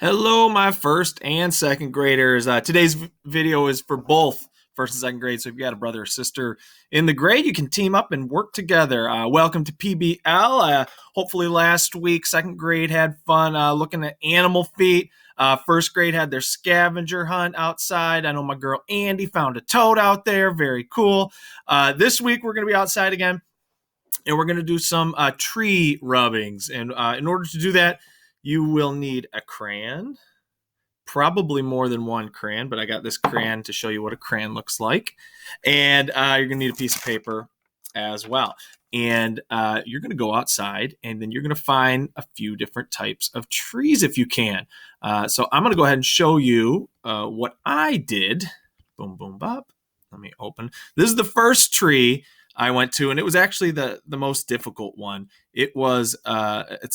Hello, my first and second graders. Today's video is for both first and second grade. So if you got a brother or sister in the grade, you can team up and work together. Welcome to PBL. Hopefully last week, second grade had fun looking at animal feet. First grade had their scavenger hunt outside. I know my girl Andy found a toad out there. Very cool. This week, we're going to be outside again, and we're going to do some tree rubbings. And in order to do that, you will need a crayon, probably more than one crayon, but I got this crayon to show you what a crayon looks like. And you're going to need a piece of paper as well. And you're going to go outside, and then you're going to find a few different types of trees if you can. So I'm going to go ahead and show you what I did. Boom, boom, bop. Let me open. This is the first tree I went to, and it was actually the most difficult one. It's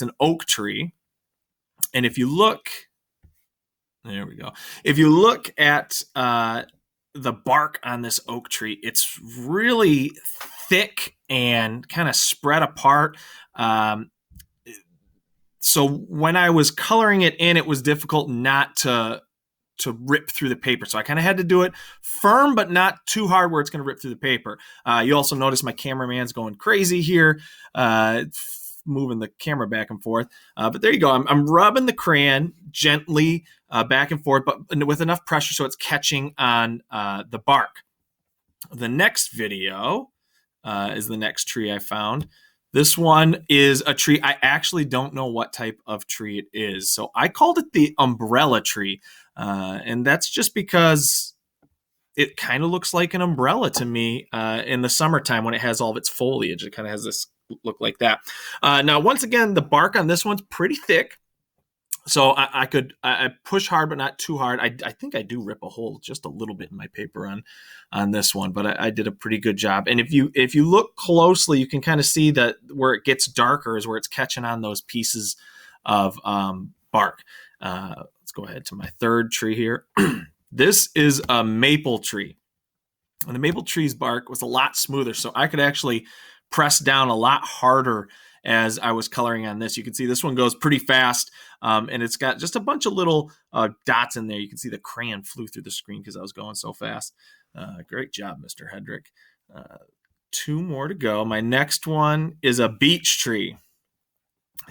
an oak tree. And if you look, there we go. If you look at the bark on this oak tree, it's really thick and kind of spread apart. So when I was coloring it in, it was difficult not to rip through the paper. So I kind of had to do it firm, but not too hard where it's going to rip through the paper. You also notice my cameraman's going crazy here, moving the camera back and forth. But there you go. I'm rubbing the crayon gently back and forth, but with enough pressure so it's catching on the bark. The next video is the next tree I found. This one is a tree. I actually don't know what type of tree it is. So I called it the umbrella tree. And that's just because it kind of looks like an umbrella to me in the summertime when it has all of its foliage. It kind of has this look like that. Now, once again, the bark on this one's pretty thick. So I push hard, but not too hard. I think I do rip a hole just a little bit in my paper on this one, but I did a pretty good job. And if you look closely, you can kind of see that where it gets darker is where it's catching on those pieces of bark. Let's go ahead to my third tree here. This is a maple tree. And the maple tree's bark was a lot smoother, so I could actually press down a lot harder as I was coloring on this. You can see this one goes pretty fast, and it's got just a bunch of little dots in there. You can see the crayon flew through the screen because I was going so fast. Great job, Mr. Hedrick. Two more to go. My next one is a beech tree.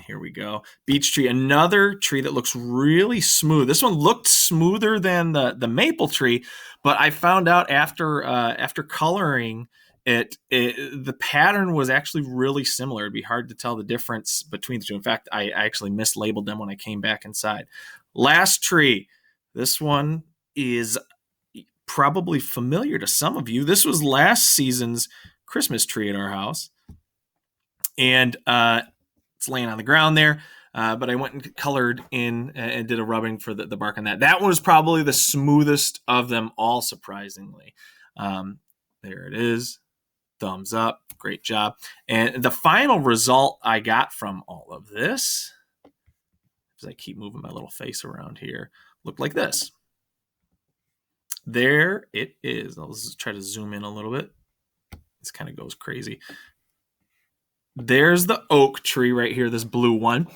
Here we go. Beech tree, another tree that looks really smooth. This one looked smoother than the maple tree, but I found out after coloring it, the pattern was actually really similar. It'd be hard to tell the difference between the two. In fact, I actually mislabeled them when I came back inside. Last tree. This one is probably familiar to some of you. This was last season's Christmas tree at our house. And it's laying on the ground there, but I went and colored in and did a rubbing for the bark on that. That one was probably the smoothest of them all, surprisingly. There it is. Thumbs up. Great job. And the final result I got from all of this, as I keep moving my little face around here, looked like this. There it is. I'll just try to zoom in a little bit. This kind of goes crazy. There's the oak tree right here, this blue one.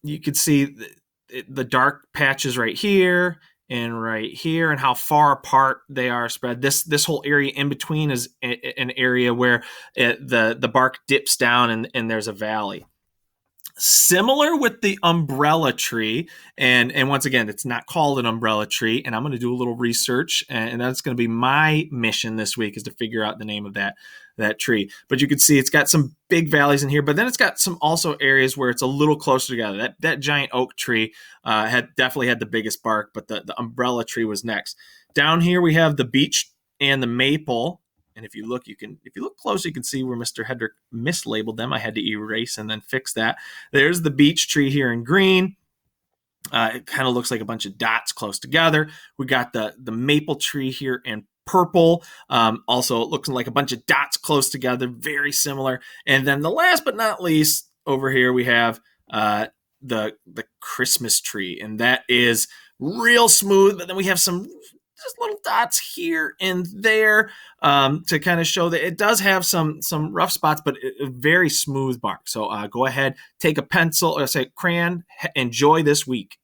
You can see the dark patches right here and how far apart they are spread. This whole area in between is an area where the bark dips down and there's a valley. Similar with the umbrella tree, and once again, it's not called an umbrella tree, and I'm going to do a little research, and that's going to be my mission this week, is to figure out the name of that tree. But you can see it's got some big valleys in here, but then it's got some also areas where it's a little closer together. That giant oak tree definitely had the biggest bark, but the umbrella tree was next. Down here we have the beech and the maple. And if you look close, you can see where Mr. Hedrick mislabeled them. I had to erase and then fix that. There's the beech tree here in green. It kind of looks like a bunch of dots close together. We got the maple tree here in purple. Also, it looks like a bunch of dots close together, very similar. And then the last but not least, over here we have the Christmas tree, and that is real smooth. But then we have some just little dots here and there to kind of show that it does have some rough spots, but a very smooth bark. So go ahead, take a pencil or say crayon, enjoy this week.